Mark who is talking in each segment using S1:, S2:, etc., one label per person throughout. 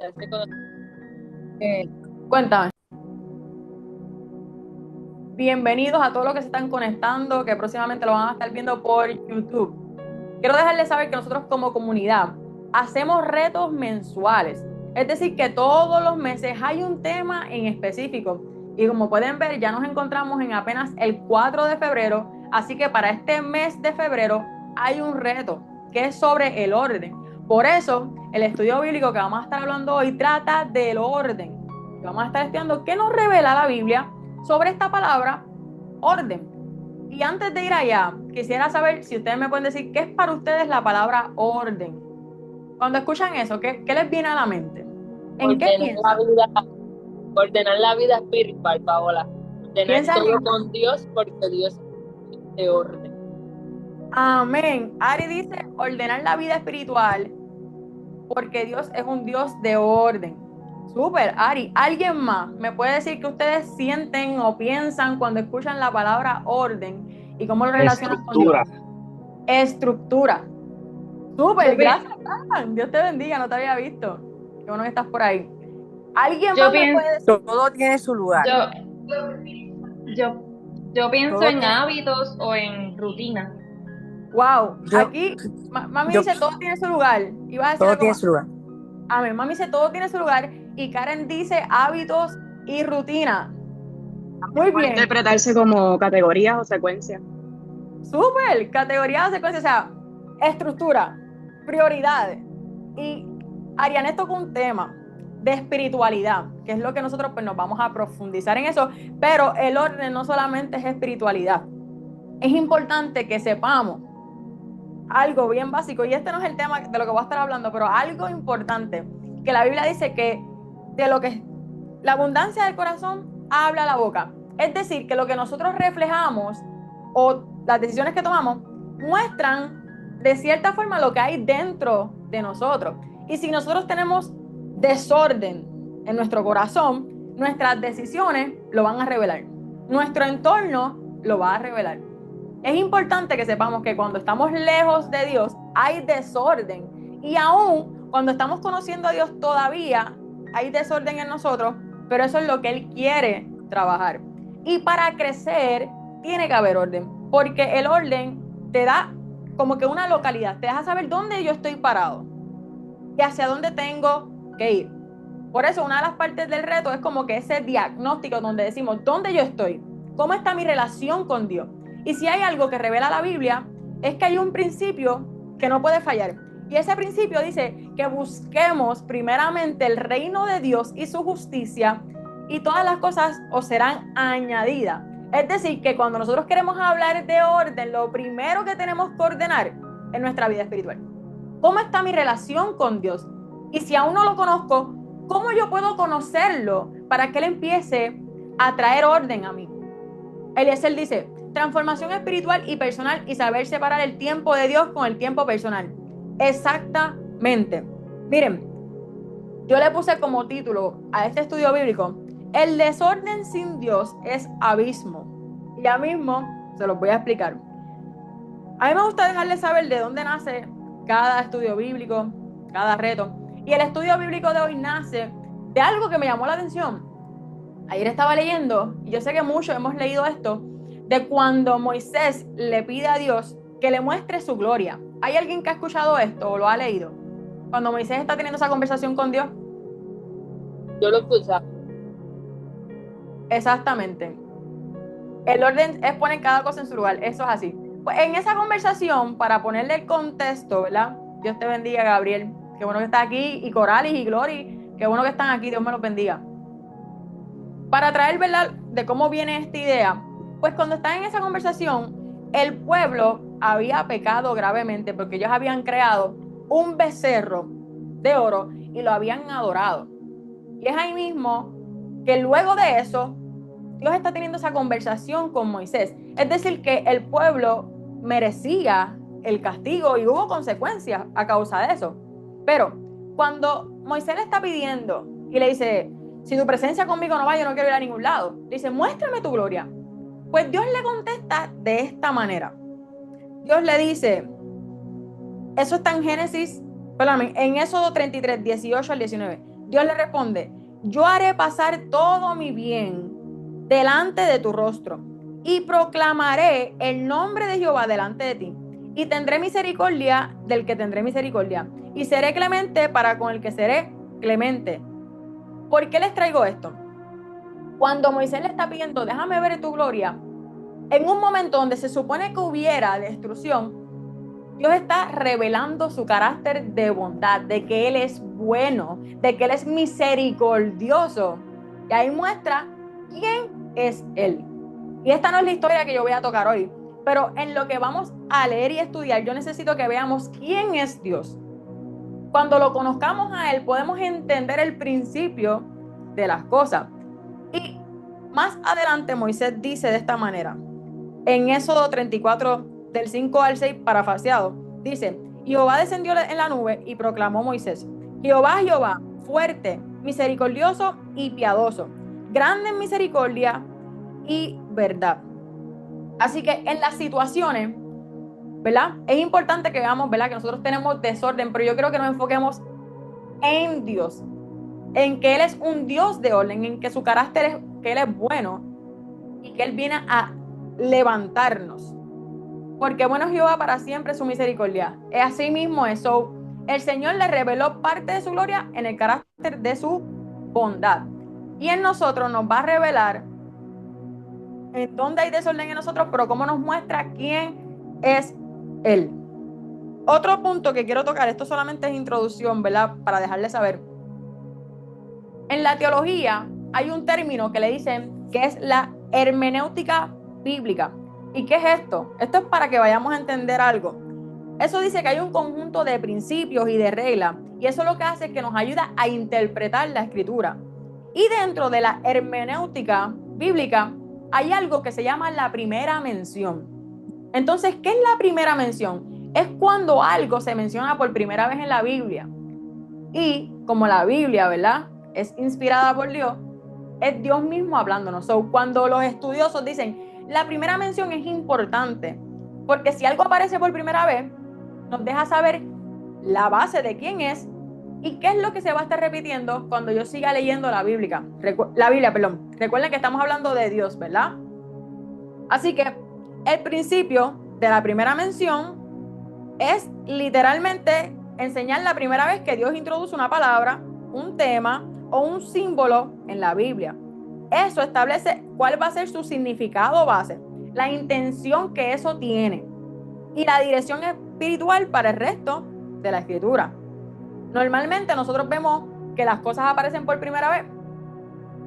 S1: darse a conocer.
S2: Eh, Cuéntame. Bienvenidos a todos los que se están conectando, que próximamente lo van a estar viendo por YouTube. Quiero dejarles saber que nosotros como comunidad hacemos retos mensuales. Es decir, que todos los meses hay un tema en específico. Y como pueden ver, ya nos encontramos en apenas el 4 de febrero. Así que para este mes de febrero hay un reto que es sobre el orden. Por eso, el estudio bíblico que vamos a estar hablando hoy trata del orden. Vamos a estar estudiando qué nos revela la Biblia sobre esta palabra orden. Y antes de ir allá, quisiera saber si ustedes me pueden decir qué es para ustedes la palabra orden. Cuando escuchan eso, ¿qué les viene a la mente? ¿En qué
S1: Ordenar la
S2: piensan?
S1: vida, ordenar la vida espiritual, Paola. Ordenar
S2: ¿Piensan
S1: todo
S2: en...
S1: con Dios porque Dios es de orden.
S2: Amén? Ari dice ordenar la vida espiritual porque Dios es un Dios de orden. Súper, Ari. ¿Alguien más me puede decir qué ustedes sienten o piensan cuando escuchan la palabra orden y cómo lo relacionan con Dios?
S3: Estructura.
S2: Estructura.
S4: Yo,
S2: Súper,
S4: pi-
S2: gracias, Alan. Dios te bendiga, no te había visto. Qué bueno que estás por ahí. ¿Alguien
S4: yo
S2: más me puede
S4: pienso,
S2: decir?
S3: Todo tiene su lugar.
S4: yo, yo, yo pienso
S3: Todo
S4: en
S3: tiene,
S4: hábitos o en rutinas.
S2: Wow,
S3: yo,
S2: aquí mami
S3: yo,
S2: dice todo tiene su lugar. Iba a decir
S3: todo
S2: algo
S3: tiene
S2: más.
S3: su lugar.
S2: Amén, mami dice todo tiene su lugar y Karen dice hábitos y rutina. Muy
S5: Puede
S2: bien,
S5: interpretarse como categorías o secuencias.
S2: súper. Categoría de secuencia, o sea, estructura, prioridades. Y Ariane tocó un tema de espiritualidad, que es lo que nosotros pues nos vamos a profundizar en eso, pero el orden no solamente es espiritualidad. Es importante que sepamos algo bien básico, y este no es el tema de lo que voy a estar hablando, pero algo importante, que la Biblia dice que de lo que la abundancia del corazón habla la boca. Es decir, que lo que nosotros reflejamos o las decisiones que tomamos muestran de cierta forma lo que hay dentro de nosotros. Y si nosotros tenemos desorden en nuestro corazón, nuestras decisiones lo van a revelar. Nuestro entorno lo va a revelar. Es importante que sepamos que cuando estamos lejos de Dios hay desorden y aún cuando estamos conociendo a Dios todavía hay desorden en nosotros, pero eso es lo que Él quiere trabajar. Y para crecer tiene que haber orden, porque el orden te da como que una localidad, te deja saber dónde yo estoy parado y hacia dónde tengo que ir. Por eso una de las partes del reto es como que ese diagnóstico donde decimos dónde yo estoy, cómo está mi relación con Dios. Y si hay algo que revela la Biblia, es que hay un principio que no puede fallar. Y ese principio dice que busquemos primeramente el reino de Dios y su justicia y todas las cosas os serán añadidas. Es decir, que cuando nosotros queremos hablar de orden, lo primero que tenemos que ordenar es nuestra vida espiritual. ¿Cómo está mi relación con Dios? Y si aún no lo conozco, ¿cómo yo puedo conocerlo para que Él empiece a traer orden a mí? Eliezer dice, transformación espiritual y personal y saber separar el tiempo de Dios con el tiempo personal. Exactamente. Miren, yo le puse como título a este estudio bíblico, el desorden sin Dios es abismo. Y ya mismo se los voy a explicar. A mí me gusta dejarles saber de dónde nace cada estudio bíblico, cada reto. Y el estudio bíblico de hoy nace de algo que me llamó la atención. Ayer estaba leyendo, y yo sé que muchos hemos leído esto, de cuando Moisés le pide a Dios que le muestre su gloria. ¿Hay alguien que ha escuchado esto o lo ha leído? Cuando Moisés está teniendo esa conversación con Dios.
S1: Yo lo escuchaba.
S2: Exactamente. El orden es poner cada cosa en su lugar, eso es así. Pues en esa conversación, para ponerle el contexto, ¿verdad? Dios te bendiga, Gabriel. Qué bueno que estás aquí. Y Coralis y Glory, qué bueno que están aquí. Dios me los bendiga. Para traer, ¿verdad?, de cómo viene esta idea, pues cuando están en esa conversación, el pueblo había pecado gravemente porque ellos habían creado un becerro de oro y lo habían adorado. Y es ahí mismo que luego de eso, Dios está teniendo esa conversación con Moisés. Es decir, que el pueblo merecía el castigo y hubo consecuencias a causa de eso. Pero cuando Moisés le está pidiendo y le dice, si tu presencia conmigo no va, yo no quiero ir a ningún lado. Le dice, muéstrame tu gloria. Pues Dios le contesta de esta manera. Dios le dice, eso está en Génesis, perdóname, en Éxodo 33, 18 al 19. Dios le responde, yo haré pasar todo mi bien delante de tu rostro y proclamaré el nombre de Jehová delante de ti y tendré misericordia del que tendré misericordia y seré clemente para con el que seré clemente. ¿Por qué les traigo esto? Cuando Moisés le está pidiendo, déjame ver tu gloria, en un momento donde se supone que hubiera destrucción, Dios está revelando su carácter de bondad, de que Él es bueno, de que Él es misericordioso. Y ahí muestra quién es Él. Y esta no es la historia que yo voy a tocar hoy, pero en lo que vamos a leer y estudiar, yo necesito que veamos quién es Dios. Cuando lo conozcamos a Él, podemos entender el principio de las cosas. Y más adelante Moisés dice de esta manera, en Éxodo 34, del 5 al 6, parafraseado, dice, Jehová descendió en la nube y proclamó Moisés, Jehová, Jehová, fuerte, misericordioso y piadoso, grande en misericordia y verdad. Así que en las situaciones, ¿verdad? Es importante que veamos, ¿verdad? Que nosotros tenemos desorden, pero yo creo que nos enfoquemos en Dios, en que Él es un Dios de orden, en que su carácter es que Él es bueno y que Él viene a levantarnos. Porque bueno Jehová para siempre su misericordia. Es así mismo eso. El Señor le reveló parte de su gloria en el carácter de su bondad. Y en nosotros nos va a revelar en dónde hay desorden en nosotros, pero cómo nos muestra quién es Él. Otro punto que quiero tocar, esto solamente es introducción, ¿verdad? Para dejarles saber. En la teología hay un término que le dicen que es la hermenéutica bíblica. ¿Y qué es esto? Esto es para que vayamos a entender algo. Eso dice que hay un conjunto de principios y de reglas, y eso lo que hace es que nos ayuda a interpretar la escritura. Y dentro de la hermenéutica bíblica hay algo que se llama la primera mención. Entonces, ¿qué es la primera mención? Es cuando algo se menciona por primera vez en la Biblia. Y como la Biblia, ¿verdad?, es inspirada por Dios, es Dios mismo hablándonos. Cuando los estudiosos dicen, la primera mención es importante, porque si algo aparece por primera vez, nos deja saber la base de quién es y qué es lo que se va a estar repitiendo cuando yo siga leyendo la Biblia. Recuerden que estamos hablando de Dios, ¿verdad? Así que el principio de la primera mención es literalmente enseñar la primera vez que Dios introduce una palabra, un tema o un símbolo en la Biblia. Eso establece cuál va a ser su significado base, la intención que eso tiene y la dirección espiritual para el resto de la escritura. Normalmente nosotros vemos que las cosas aparecen por primera vez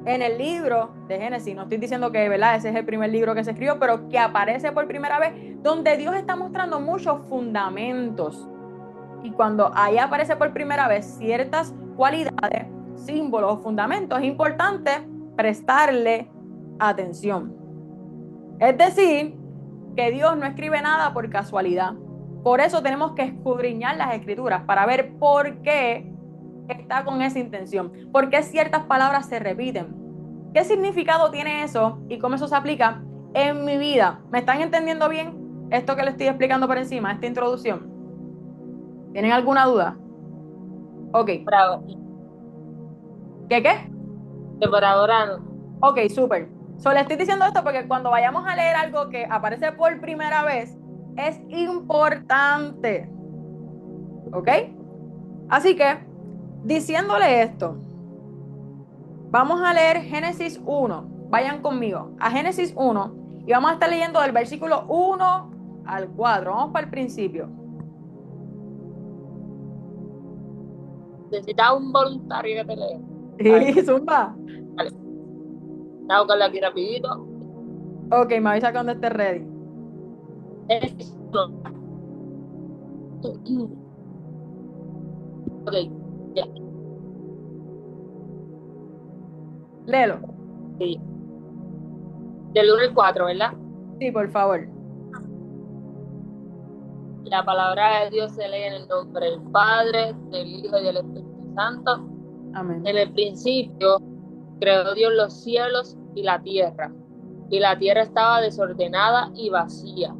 S2: en el libro de Génesis. No estoy diciendo que, ¿verdad?, ese es el primer libro que se escribió, pero que aparece por primera vez, donde Dios está mostrando muchos fundamentos. Y cuando ahí aparece por primera vez ciertas cualidades, símbolos o fundamentos, es importante prestarle atención. Es decir, que Dios no escribe nada por casualidad. Por eso tenemos que escudriñar las escrituras para ver por qué está con esa intención, por qué ciertas palabras se repiten, qué significado tiene eso y cómo eso se aplica en mi vida. ¿Me están entendiendo bien esto que les estoy explicando por encima, esta introducción? ¿Tienen alguna duda? Ok.
S1: Bravo.
S2: ¿Qué?
S1: Que por ahora no.
S2: Ok, súper. Le estoy diciendo esto porque cuando vayamos a leer algo que aparece por primera vez, es importante. ¿Ok? Así que, diciéndole esto, vamos a leer Génesis 1. Vayan conmigo a Génesis 1 y vamos a estar leyendo del versículo 1 al 4. Vamos para el principio.
S1: Necesitas un voluntario que te lea.
S2: Sí, zumba.
S1: Vale. Voy a buscarlo aquí rapidito.
S2: Ok, me avisa cuando esté ready.
S1: Ok, ya.
S2: Léelo.
S1: Sí. Del 1 al 4, ¿verdad?
S2: Sí, por favor.
S1: La palabra de Dios se lee en el nombre del Padre, del Hijo y del Espíritu Santo.
S2: Amén.
S1: En el principio creó Dios los cielos y la tierra estaba desordenada y vacía,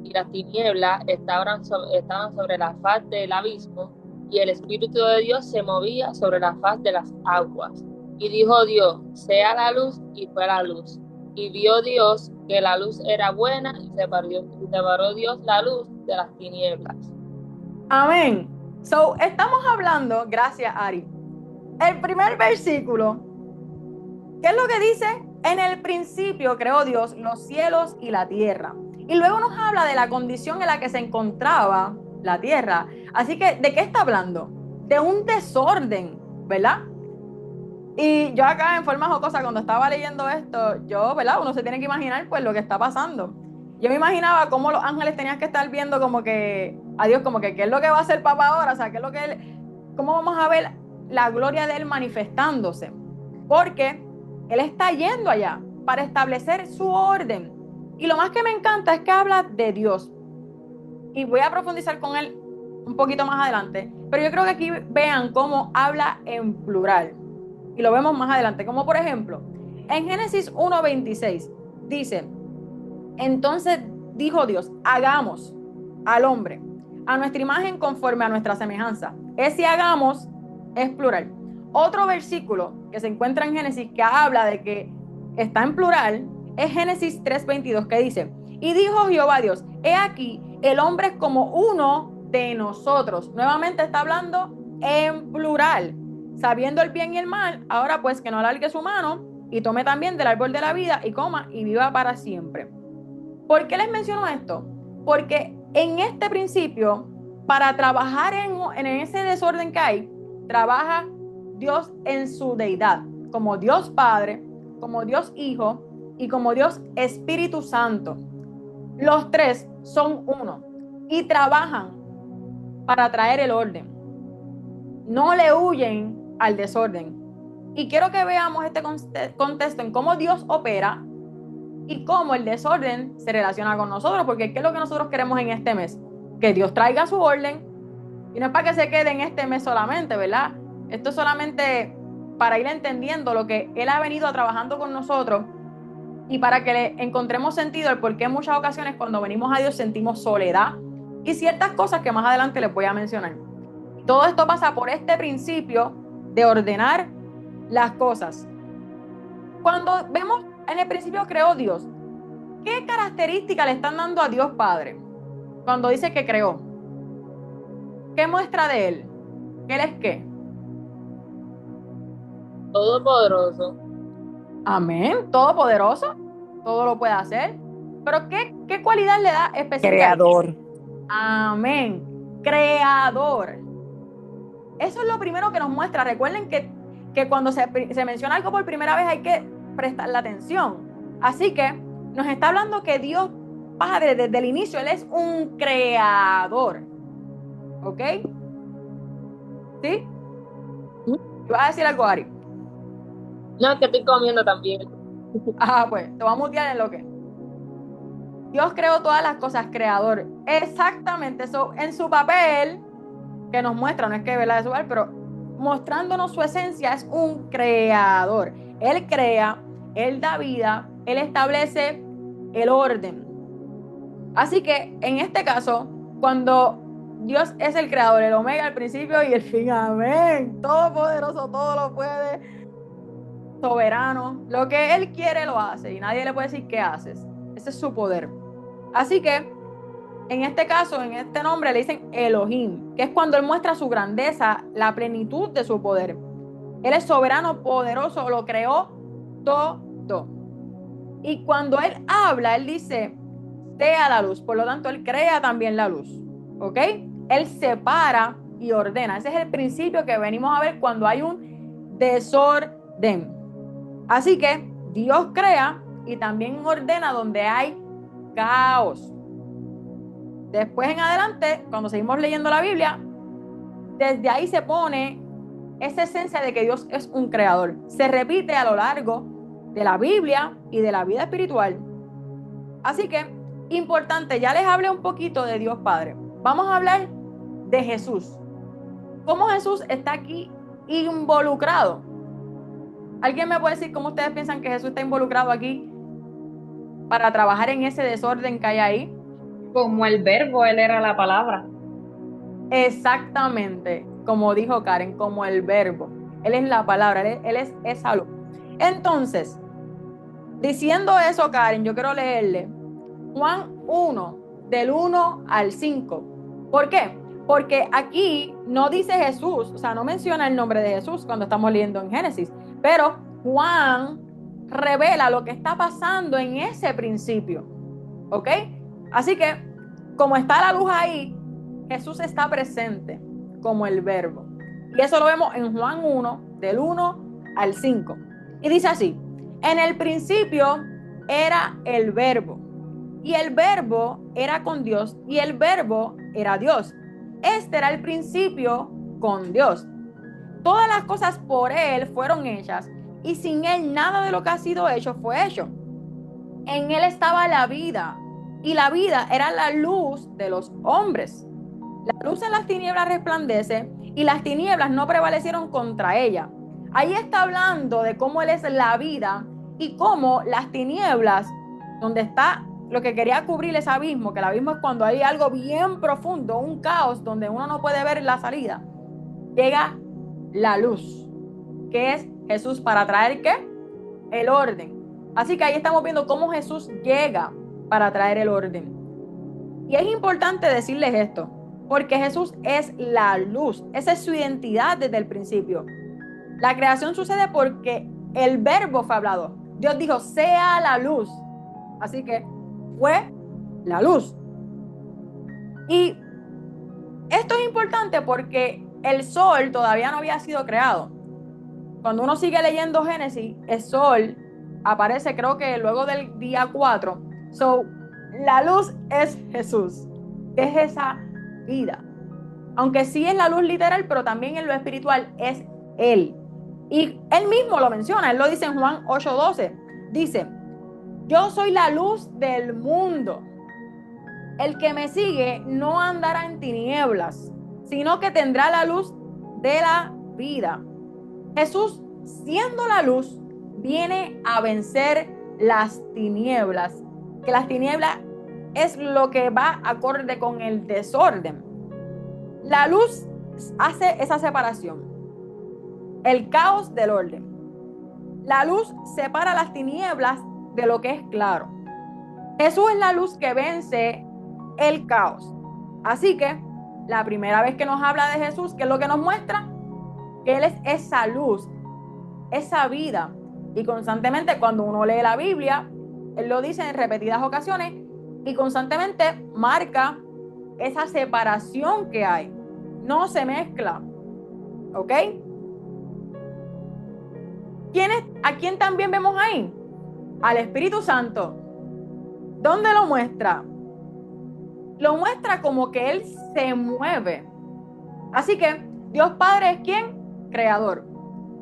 S1: y las tinieblas estaban sobre la faz del abismo, y el Espíritu de Dios se movía sobre la faz de las aguas. Y dijo Dios, sea la luz, y fue la luz. Y vio Dios que la luz era buena, y separó Dios la luz de las tinieblas.
S2: Amén. So, estamos hablando, gracias Ari, el primer versículo, ¿qué es lo que dice? En el principio creó Dios los cielos y la tierra. Y luego nos habla de la condición en la que se encontraba la tierra. Así que, ¿de qué está hablando? De un desorden, ¿verdad? Y yo acá en forma jocosa, cuando estaba leyendo esto, yo, ¿verdad? Uno se tiene que imaginar pues lo que está pasando. Yo me imaginaba cómo los ángeles tenían que estar viendo como que, a Dios, como que qué es lo que va a hacer papá ahora, o sea, qué es lo que él, cómo vamos a ver la gloria de él manifestándose. Porque él está yendo allá para establecer su orden. Y lo más que me encanta es que habla de Dios. Y voy a profundizar con él un poquito más adelante. Pero yo creo que aquí vean cómo habla en plural. Y lo vemos más adelante. Como por ejemplo, en Génesis 1:26 dice, entonces dijo Dios, hagamos al hombre a nuestra imagen conforme a nuestra semejanza. Ese hagamos es plural. Otro versículo que se encuentra en Génesis que habla de que está en plural es Génesis 3:22 que dice, y dijo Jehová Dios, he aquí, el hombre es como uno de nosotros. Nuevamente está hablando en plural, sabiendo el bien y el mal. Ahora pues que no alargue su mano y tome también del árbol de la vida y coma y viva para siempre. ¿Por qué les menciono esto? Porque en este principio, para trabajar en ese desorden que hay, trabaja Dios en su deidad, como Dios Padre, como Dios Hijo y como Dios Espíritu Santo. Los tres son uno y trabajan para traer el orden. No le huyen al desorden. Y quiero que veamos este contexto en cómo Dios opera y cómo el desorden se relaciona con nosotros, porque ¿qué es lo que nosotros queremos en este mes? Que Dios traiga su orden, y no es para que se quede en este mes solamente, ¿verdad? Esto es solamente para ir entendiendo lo que Él ha venido trabajando con nosotros y para que le encontremos sentido el por qué en muchas ocasiones cuando venimos a Dios sentimos soledad y ciertas cosas que más adelante les voy a mencionar. Todo esto pasa por este principio de ordenar las cosas. Cuando vemos en el principio creó Dios, ¿qué características le están dando a Dios Padre cuando dice que creó? ¿Qué muestra de Él? ¿Él es qué?
S1: Todopoderoso.
S2: Amén, todopoderoso, todo lo puede hacer. Pero ¿qué cualidad le da específica?
S3: Creador.
S2: Amén, creador. Eso es lo primero que nos muestra. Recuerden que cuando se menciona algo por primera vez hay que prestarle atención. Así que nos está hablando que Dios Padre desde el inicio, Él es un creador. ¿Ok? ¿Sí? ¿Vas a decir algo, Ari?
S1: No, es que estoy comiendo también.
S2: Pues te voy a mutear en lo que. Dios creó todas las cosas, creador. Exactamente, eso en su papel que nos muestra, no es que ¿verdad? De su papel, pero mostrándonos su esencia, es un creador. Él crea, Él da vida, Él establece el orden. Así que en este caso, cuando Dios es el creador, el omega, el principio y el fin, amén, todopoderoso, todo lo puede, soberano, lo que Él quiere lo hace y nadie le puede decir qué haces. Ese es su poder. Así que en este caso, en este nombre le dicen Elohim, que es cuando Él muestra su grandeza, la plenitud de su poder. Él es soberano, poderoso, lo creó todo. Y cuando Él habla, Él dice, sea la luz. Por lo tanto, Él crea también la luz. ¿Ok? Él separa y ordena. Ese es el principio que venimos a ver cuando hay un desorden. Así que Dios crea y también ordena donde hay caos. Después en adelante, cuando seguimos leyendo la Biblia, desde ahí se pone esa esencia de que Dios es un creador. Se repite a lo largo de la Biblia y de la vida espiritual. Así que, importante, ya les hablé un poquito de Dios Padre. Vamos a hablar de Jesús. ¿Cómo Jesús está aquí involucrado? ¿Alguien me puede decir cómo ustedes piensan que Jesús está involucrado aquí para trabajar en ese desorden que hay ahí?
S4: Como el verbo, Él era la palabra.
S2: Exactamente. como dijo Karen, como el verbo. Él es la palabra, él es esa luz. Entonces, diciendo eso, Karen, yo quiero leerle Juan 1, del 1 al 5. ¿Por qué? Porque aquí no dice Jesús, o sea, no menciona el nombre de Jesús cuando estamos leyendo en Génesis, pero Juan revela lo que está pasando en ese principio, ¿ok? Así que, como está la luz ahí, Jesús está presente como el verbo. Y eso lo vemos en Juan 1, del 1 al 5. Y dice así: en el principio era el verbo, y el verbo era con Dios, y el verbo era Dios. Este era el principio con Dios. Todas las cosas por Él fueron hechas, y sin Él nada de lo que ha sido hecho fue hecho. En Él estaba la vida, y la vida era la luz de los hombres. La luz en las tinieblas resplandece, y las tinieblas no prevalecieron contra ella. Ahí está hablando de cómo Él es la vida y cómo las tinieblas, donde está lo que quería cubrir ese abismo, que el abismo es cuando hay algo bien profundo, un caos donde uno no puede ver la salida, llega la luz, que es Jesús, para traer ¿qué? El orden. Así que ahí estamos viendo cómo Jesús llega para traer el orden. Y es importante decirles esto, porque Jesús es la luz. Esa es su identidad desde el principio. La creación sucede porque el verbo fue hablado. Dios dijo, sea la luz. Así que fue la luz. Y esto es importante porque el sol todavía no había sido creado. Cuando uno sigue leyendo Génesis, el sol aparece, creo que luego del día 4. So, la luz es Jesús, es esa vida. Aunque sí es la luz literal, pero también en lo espiritual es Él. Y Él mismo lo menciona, Él lo dice en Juan 8:12. Dice, yo soy la luz del mundo. El que me sigue no andará en tinieblas, sino que tendrá la luz de la vida. Jesús, siendo la luz, viene a vencer las tinieblas, que las tinieblas es lo que va acorde con el desorden. La luz hace esa separación, el caos del orden. La luz separa las tinieblas de lo que es claro. Jesús es la luz que vence el caos. Así que la primera vez que nos habla de Jesús, ¿qué es lo que nos muestra? Que Él es esa luz, esa vida. Y constantemente cuando uno lee la Biblia, Él lo dice en repetidas ocasiones y constantemente marca esa separación que hay. No se mezcla. ¿Ok? ¿A quién también vemos ahí? Al Espíritu Santo. ¿Dónde lo muestra? Lo muestra como que Él se mueve. Así que Dios Padre es ¿quién? Creador.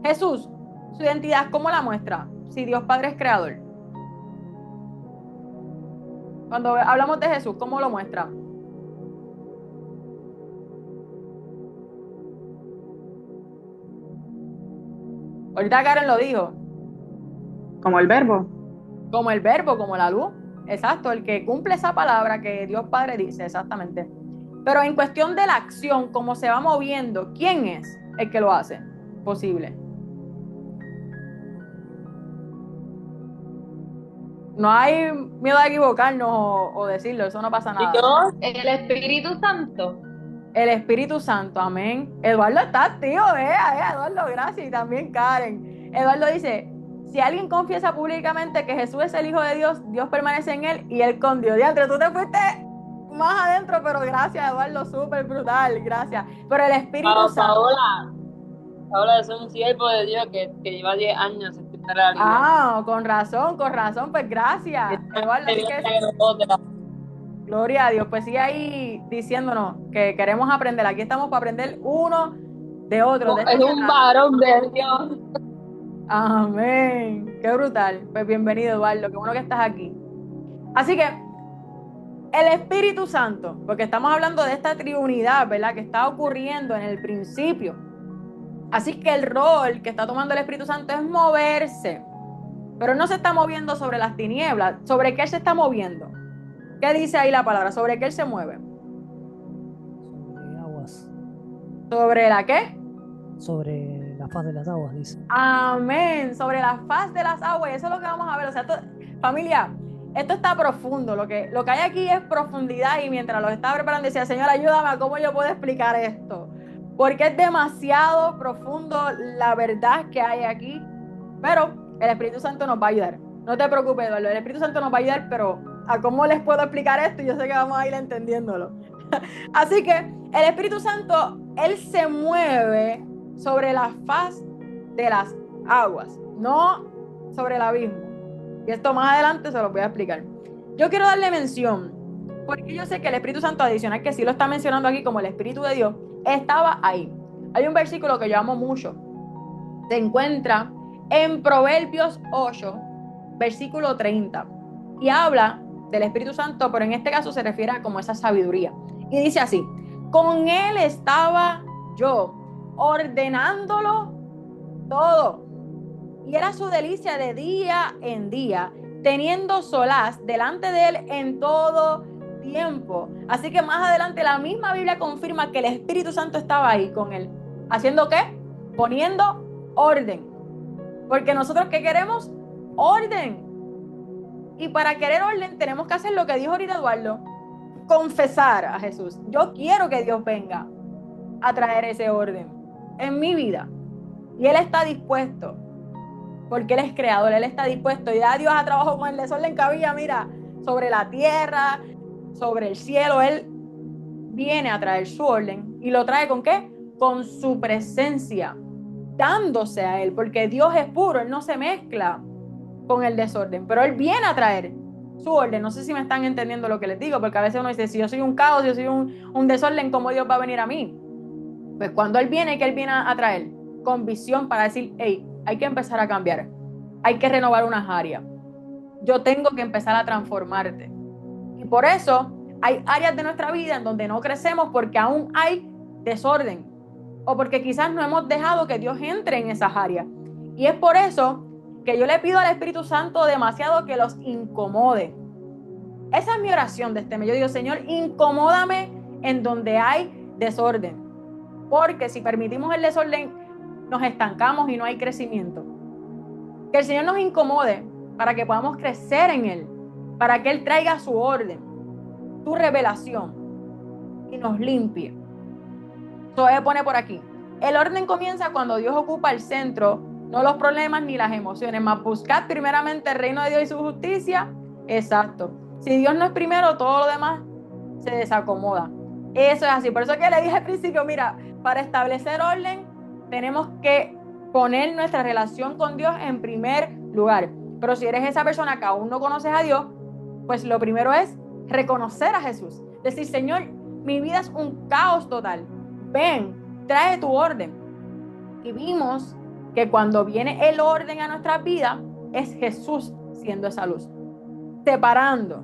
S2: Jesús, su identidad, ¿cómo la muestra? Si Dios Padre es creador. Cuando hablamos de Jesús, ¿cómo lo muestra? Ahorita Karen lo dijo.
S5: Como el verbo.
S2: Como el verbo, como la luz. Exacto, el que cumple esa palabra que Dios Padre dice, exactamente. Pero en cuestión de la acción, cómo se va moviendo, ¿quién es el que lo hace posible? No hay miedo a equivocarnos o decirlo, eso no pasa nada.
S1: Dios,
S4: El Espíritu Santo.
S2: El Espíritu Santo, amén. Eduardo está activo, Eduardo, gracias. Y también Karen. Eduardo dice, si alguien confiesa públicamente que Jesús es el Hijo de Dios, Dios permanece en él y él con Dios. Diantre, tú te fuiste más adentro, pero gracias, Eduardo, súper brutal, gracias. Pero el Espíritu Santo.
S1: Paola es un siervo de Dios que lleva 10 años en esta realidad.
S2: Con razón, pues gracias, Eduardo. Así que, gloria a Dios, pues sigue ahí diciéndonos que queremos aprender. Aquí estamos para aprender uno de otro.
S1: Es un varón de Dios.
S2: Amén. Qué brutal. Pues bienvenido, Eduardo. Qué bueno que estás aquí. Así que el Espíritu Santo, porque estamos hablando de esta triunidad, ¿verdad? Que está ocurriendo en el principio. Así que el rol que está tomando el Espíritu Santo es moverse. Pero no se está moviendo sobre las tinieblas. ¿Sobre qué se está moviendo? ¿Qué dice ahí la palabra? ¿Sobre qué él se mueve?
S3: Sobre aguas.
S2: ¿Sobre la qué?
S3: Sobre la faz de las aguas, dice.
S2: Amén, sobre la faz de las aguas. Y eso es lo que vamos a ver. O sea, familia, esto está profundo. Lo que hay aquí es profundidad. Y mientras los estaba preparando, decía, Señor, ayúdame a cómo yo puedo explicar esto. Porque es demasiado profundo la verdad que hay aquí. Pero el Espíritu Santo nos va a ayudar. No te preocupes, Eduardo. El Espíritu Santo nos va a ayudar, pero a cómo les puedo explicar esto, yo sé que vamos a ir entendiéndolo. Así que el Espíritu Santo, Él se mueve sobre la faz de las aguas, no sobre el abismo. Y esto más adelante se lo voy a explicar. Yo quiero darle mención, porque yo sé que el Espíritu Santo adicional, que sí lo está mencionando aquí como el Espíritu de Dios, estaba ahí. Hay un versículo que yo amo mucho. Se encuentra en Proverbios 8, versículo 30. Y habla del Espíritu Santo, pero en este caso se refiere a como esa sabiduría. Y dice así, con Él estaba yo, ordenándolo todo. Y era su delicia de día en día, teniendo solaz delante de Él en todo tiempo. Así que más adelante la misma Biblia confirma que el Espíritu Santo estaba ahí con Él. ¿Haciendo qué? Poniendo orden. Porque nosotros, ¿qué queremos? Orden. Y para querer orden tenemos que hacer lo que dijo ahorita Eduardo, confesar a Jesús. Yo quiero que Dios venga a traer ese orden en mi vida. Y Él está dispuesto, porque Él es creador, Él está dispuesto. Y ya Dios ha trabajado con el desorden que había, mira, sobre la tierra, sobre el cielo. Él viene a traer su orden. ¿Y lo trae con qué? Con su presencia, dándose a Él, porque Dios es puro, Él no se mezcla con el desorden, pero Él viene a traer su orden. No sé si me están entendiendo lo que les digo, porque a veces uno dice, si yo soy un caos, si yo soy un desorden, ¿cómo Dios va a venir a mí? Pues cuando Él viene, ¿qué Él viene a traer? Con visión para decir, hey, hay que empezar a cambiar, hay que renovar unas áreas, yo tengo que empezar a transformarte. Y por eso hay áreas de nuestra vida en donde no crecemos porque aún hay desorden, o porque quizás no hemos dejado que Dios entre en esas áreas. Y es por eso que yo le pido al Espíritu Santo demasiado que los incomode. Esa es mi oración de este mes. Yo digo, Señor, incomódame en donde hay desorden. Porque si permitimos el desorden, nos estancamos y no hay crecimiento. Que el Señor nos incomode para que podamos crecer en Él, para que Él traiga su orden, su revelación y nos limpie. Eso pone por aquí. El orden comienza cuando Dios ocupa el centro, no los problemas ni las emociones, más buscad primeramente el reino de Dios y su justicia. Exacto. Si Dios no es primero, todo lo demás se desacomoda. Eso es así. Por eso que le dije al principio, mira, para establecer orden tenemos que poner nuestra relación con Dios en primer lugar. Pero si eres esa persona que aún no conoces a Dios, pues lo primero es reconocer a Jesús. Decir, Señor, mi vida es un caos total. Ven, trae tu orden. Y vimos que cuando viene el orden a nuestra vida, es Jesús siendo esa luz, separando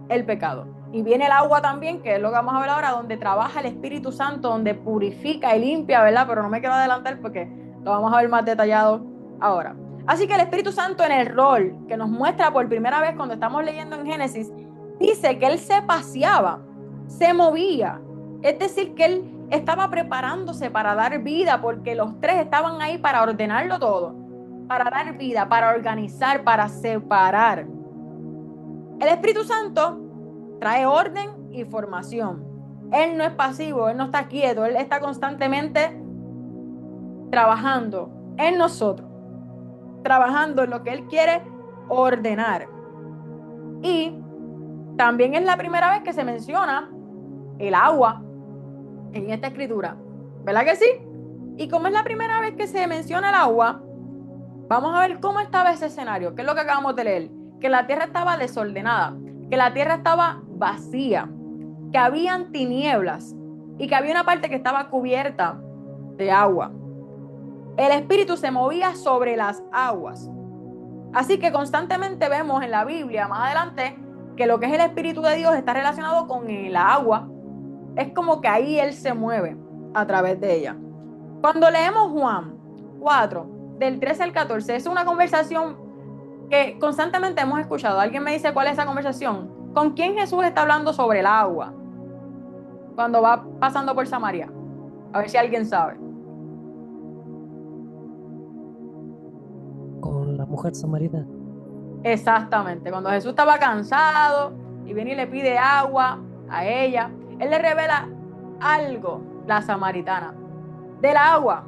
S2: el pecado. Y viene el agua también, que es lo que vamos a ver ahora, donde trabaja el Espíritu Santo, donde purifica y limpia, ¿verdad? Pero no me quiero adelantar porque lo vamos a ver más detallado ahora. Así que el Espíritu Santo, en el rol que nos muestra por primera vez cuando estamos leyendo en Génesis, dice que Él se paseaba, se movía. Es decir, que Él estaba preparándose para dar vida, porque los tres estaban ahí para ordenarlo todo, para dar vida, para organizar, para separar. El Espíritu Santo trae orden y formación. Él no es pasivo, Él no está quieto, Él está constantemente trabajando en nosotros, trabajando en lo que Él quiere ordenar. Y también es la primera vez que se menciona el agua en esta escritura, ¿verdad que sí? Y como es la primera vez que se menciona el agua, vamos a ver cómo estaba ese escenario, que es lo que acabamos de leer, que la tierra estaba desordenada, que la tierra estaba vacía, que habían tinieblas y que había una parte que estaba cubierta de agua. El Espíritu se movía sobre las aguas. Así que constantemente vemos en la Biblia, más adelante, que lo que es el Espíritu de Dios está relacionado con el agua. Es como que ahí Él se mueve a través de ella. Cuando leemos Juan 4, del 13 al 14, es una conversación que constantemente hemos escuchado. ¿Alguien me dice cuál es esa conversación? ¿Con quién Jesús está hablando sobre el agua? Cuando va pasando por Samaria. A ver si alguien sabe.
S3: Con la mujer samaritana.
S2: Exactamente, cuando Jesús estaba cansado y viene y le pide agua a ella, él le revela algo, la samaritana, del agua.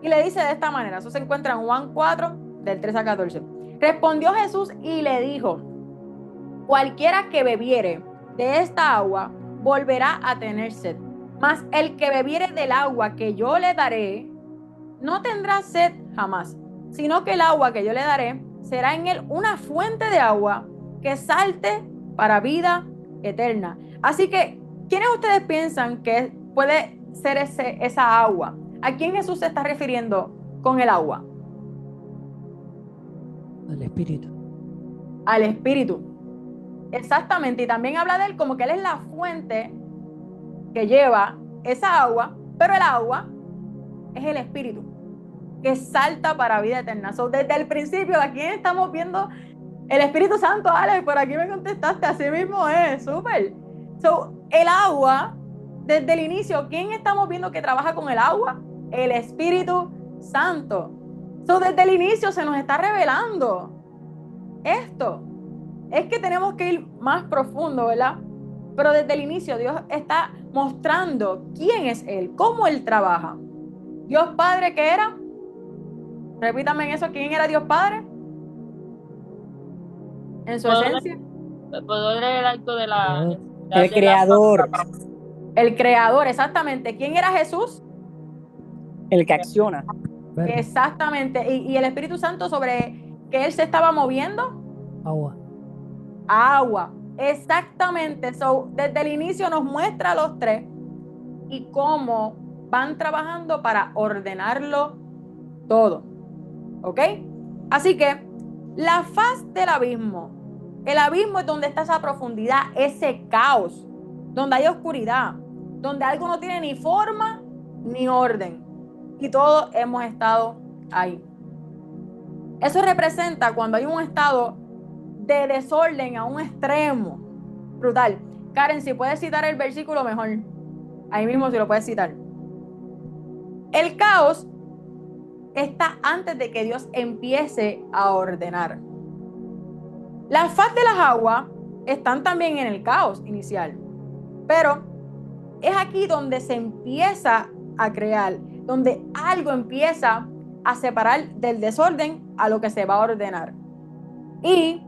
S2: Y le dice de esta manera, eso se encuentra en Juan 4, del 3 al 14. Respondió Jesús y le dijo, cualquiera que bebiere de esta agua volverá a tener sed, mas el que bebiere del agua que yo le daré no tendrá sed jamás, sino que el agua que yo le daré será en él una fuente de agua que salte para vida eterna. Así que, ¿quiénes ustedes piensan que puede ser esa agua? ¿A quién Jesús se está refiriendo con el agua?
S3: Al Espíritu.
S2: Al Espíritu. Exactamente, y también habla de él como que él es la fuente que lleva esa agua, pero el agua es el Espíritu que salta para vida eterna. So, desde el principio, ¿a quién estamos viendo? El Espíritu Santo, Alex, por aquí me contestaste, así mismo es, súper. So, el agua, desde el inicio, ¿quién estamos viendo que trabaja con el agua? El Espíritu Santo. So, desde el inicio se nos está revelando esto. Es que tenemos que ir más profundo, ¿verdad? Pero desde el inicio Dios está mostrando quién es Él, cómo Él trabaja. Dios Padre, ¿qué era? Repítame en eso, ¿quién era Dios Padre? En su esencia.
S1: ¿Puedo leer el acto de la...
S6: El creador,
S2: El creador, exactamente. ¿Quién era Jesús?
S6: el que acciona.
S3: Verbo.
S2: Exactamente. Y el Espíritu Santo sobre que Él se estaba moviendo.
S3: Agua.
S2: Agua. Exactamente. So, desde el inicio nos muestra a los tres y cómo van trabajando para ordenarlo todo. ¿Ok? Así que la faz del abismo. El abismo es donde está esa profundidad, ese caos, donde hay oscuridad, donde algo no tiene ni forma ni orden. Y todos hemos estado ahí. Eso representa cuando hay un estado de desorden a un extremo brutal. Karen, si puedes citar el versículo mejor. Ahí mismo si lo puedes citar. El caos está antes de que Dios empiece a ordenar. La faz de las aguas están también en el caos inicial, pero es aquí donde se empieza a crear, donde algo empieza a separar del desorden a lo que se va a ordenar. Y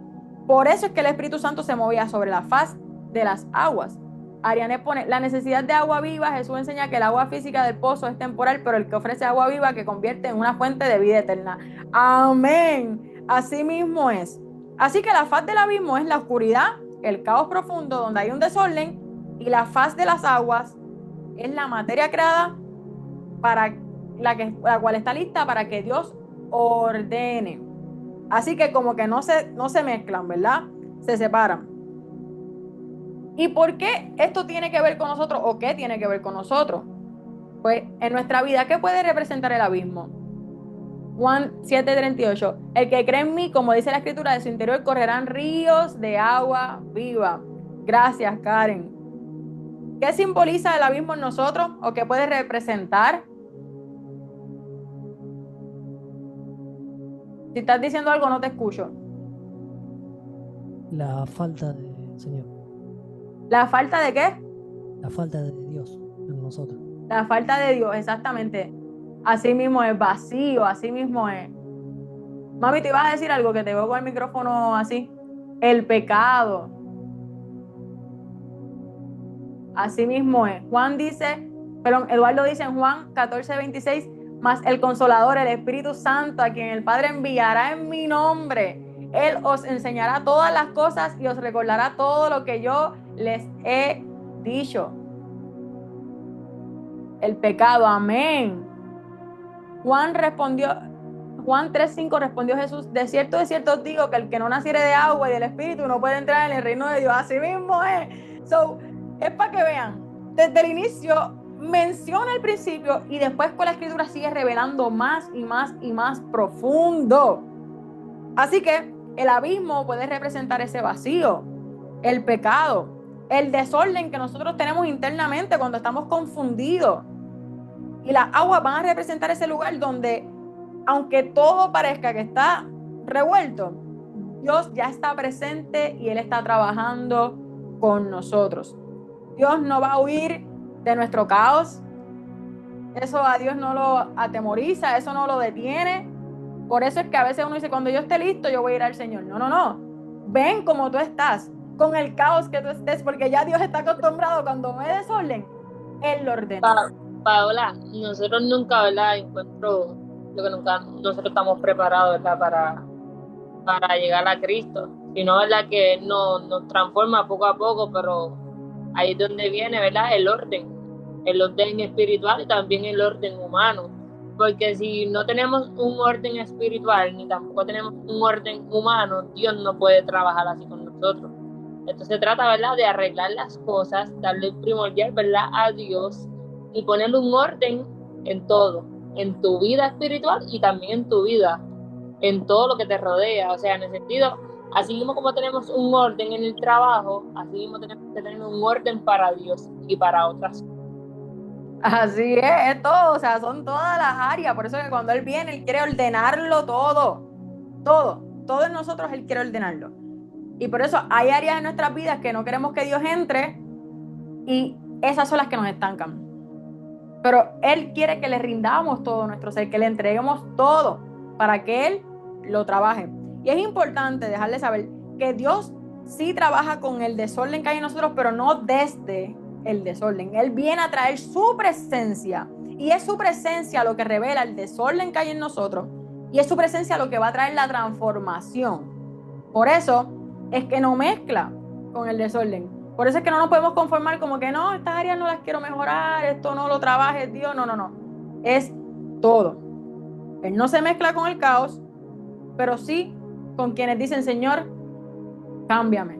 S2: por eso es que el Espíritu Santo se movía sobre la faz de las aguas. Ariane pone, la necesidad de agua viva. Jesús enseña que el agua física del pozo es temporal, pero el que ofrece agua viva que convierte en una fuente de vida eterna. Amén. Así mismo es. Así que la faz del abismo es la oscuridad, el caos profundo donde hay un desorden, y la faz de las aguas es la materia creada para la cual está lista para que Dios ordene. Así que como que no se mezclan, ¿verdad? Se separan. ¿Y por qué esto tiene que ver con nosotros? ¿O qué tiene que ver con nosotros? Pues en nuestra vida, ¿qué puede representar el abismo? Juan 7:38. El que cree en mí, como dice la escritura, de su interior correrán ríos de agua viva. Gracias, Karen. ¿Qué simboliza el abismo en nosotros? ¿O qué puede representar? Si estás diciendo algo, no te escucho.
S3: La falta de Señor.
S2: ¿La falta de qué?
S3: La falta de Dios en nosotros.
S2: La falta de Dios, exactamente. Así mismo es vacío, así mismo es. Mami, te ibas a decir algo que te veo con el micrófono así. El pecado. Así mismo es. Eduardo dice en Juan 14:26, mas el Consolador, el Espíritu Santo, a quien el Padre enviará en mi nombre, Él os enseñará todas las cosas y os recordará todo lo que yo les he dicho. El pecado, amén. Juan 3:5 respondió Jesús, de cierto os digo que el que no naciere de agua y del Espíritu no puede entrar en el reino de Dios. Así mismo es. So, es para que vean, desde el inicio menciona el principio y después con la escritura sigue revelando más y más y más profundo. Así que el abismo puede representar ese vacío, el pecado, el desorden que nosotros tenemos internamente cuando estamos confundidos. Y las aguas van a representar ese lugar donde, aunque todo parezca que está revuelto, Dios ya está presente y Él está trabajando con nosotros. Dios no va a huir de nuestro caos. Eso a Dios no lo atemoriza, eso no lo detiene. Por eso es que a veces uno dice, cuando yo esté listo, yo voy a ir al Señor. No, no, no. Ven como tú estás, con el caos que tú estés, porque ya Dios está acostumbrado cuando ve desorden, Él lo ordena.
S1: Paola, nosotros nunca, ¿verdad? Encuentro lo que nunca nosotros estamos preparados, ¿verdad? Para llegar a Cristo, sino, ¿verdad? Que nos transforma poco a poco, pero ahí es donde viene, ¿verdad? El orden espiritual y también el orden humano, porque si no tenemos un orden espiritual ni tampoco tenemos un orden humano, Dios no puede trabajar así con nosotros. Entonces se trata, ¿verdad? De arreglar las cosas, darle el primordial, ¿verdad? A Dios y ponerle un orden en todo, en tu vida espiritual y también en tu vida, en todo lo que te rodea. O sea, en el sentido, así mismo como tenemos un orden en el trabajo, así mismo tenemos que tener un orden para Dios y para otras cosas.
S2: Así es todo, o sea, son todas las áreas. Por eso que cuando Él viene, Él quiere ordenarlo todo en nosotros Él quiere ordenarlo. Y por eso hay áreas en nuestras vidas que no queremos que Dios entre y esas son las que nos estancan. Pero Él quiere que le rindamos todo nuestro ser, que le entreguemos todo para que Él lo trabaje. Y es importante dejarle saber que Dios sí trabaja con el desorden que hay en nosotros, pero no desde el desorden. Él viene a traer su presencia y es su presencia lo que revela el desorden que hay en nosotros y es su presencia lo que va a traer la transformación. Por eso es que no mezcla con el desorden. Por eso es que no nos podemos conformar como que no, estas áreas no las quiero mejorar, esto no lo trabaje Dios. No, no, no. Es todo. Él no se mezcla con el caos, pero sí con quienes dicen, Señor, cámbiame,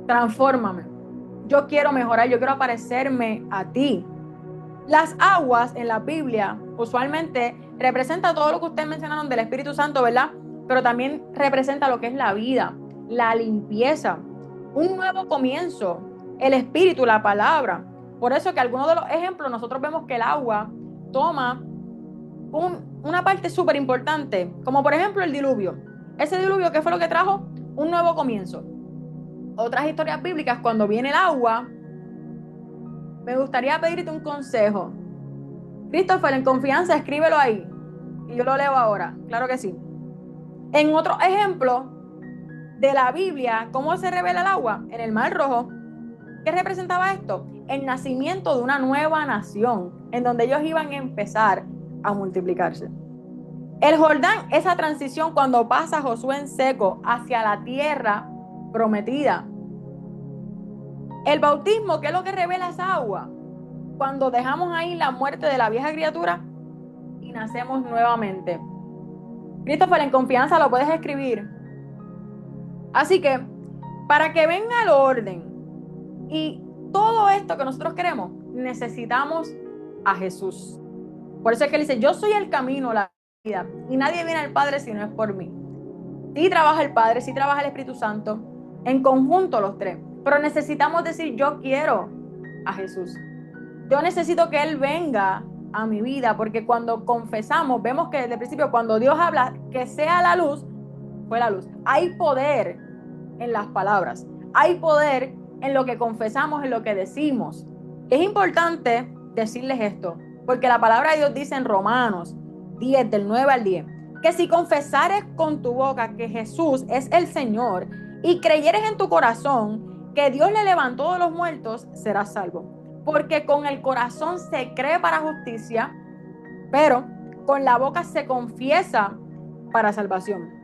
S2: transfórmame. Yo quiero mejorar, yo quiero parecerme a ti. Las aguas en la Biblia usualmente representan todo lo que ustedes mencionaron del Espíritu Santo, ¿verdad? Pero también representa lo que es la vida, la limpieza, un nuevo comienzo, el Espíritu, la palabra. Por eso que algunos de los ejemplos nosotros vemos que el agua toma una parte súper importante, como por ejemplo el diluvio. Ese diluvio, ¿qué fue lo que trajo? Un nuevo comienzo. Otras historias bíblicas, cuando viene el agua, me gustaría pedirte un consejo. Christopher, en confianza, escríbelo ahí. Y yo lo leo ahora, claro que sí. En otro ejemplo de la Biblia, ¿cómo se revela el agua? En el Mar Rojo. ¿Qué representaba esto? El nacimiento de una nueva nación, en donde ellos iban a empezar a multiplicarse. El Jordán, esa transición cuando pasa Josué en seco hacia la tierra prometida. El bautismo, ¿qué es lo que revela esa agua? Cuando dejamos ahí la muerte de la vieja criatura y nacemos nuevamente. Christopher, en confianza lo puedes escribir. Así que, para que venga el orden y todo esto que nosotros queremos, necesitamos a Jesús. Por eso es que él dice, yo soy el camino, la vida, y nadie viene al Padre si no es por mí. Sí trabaja el Padre, sí trabaja el Espíritu Santo, en conjunto los tres. Pero necesitamos decir, yo quiero a Jesús. Yo necesito que Él venga a mi vida, porque cuando confesamos, vemos que desde el principio, cuando Dios habla, que sea la luz, fue la luz. Hay poder en las palabras. Hay poder en lo que confesamos, en lo que decimos. Es importante decirles esto, porque la palabra de Dios dice en Romanos 10, del 9 al 10, que si confesares con tu boca que Jesús es el Señor y creyeres en tu corazón que Dios le levantó de los muertos, serás salvo. Porque con el corazón se cree para justicia, pero con la boca se confiesa para salvación.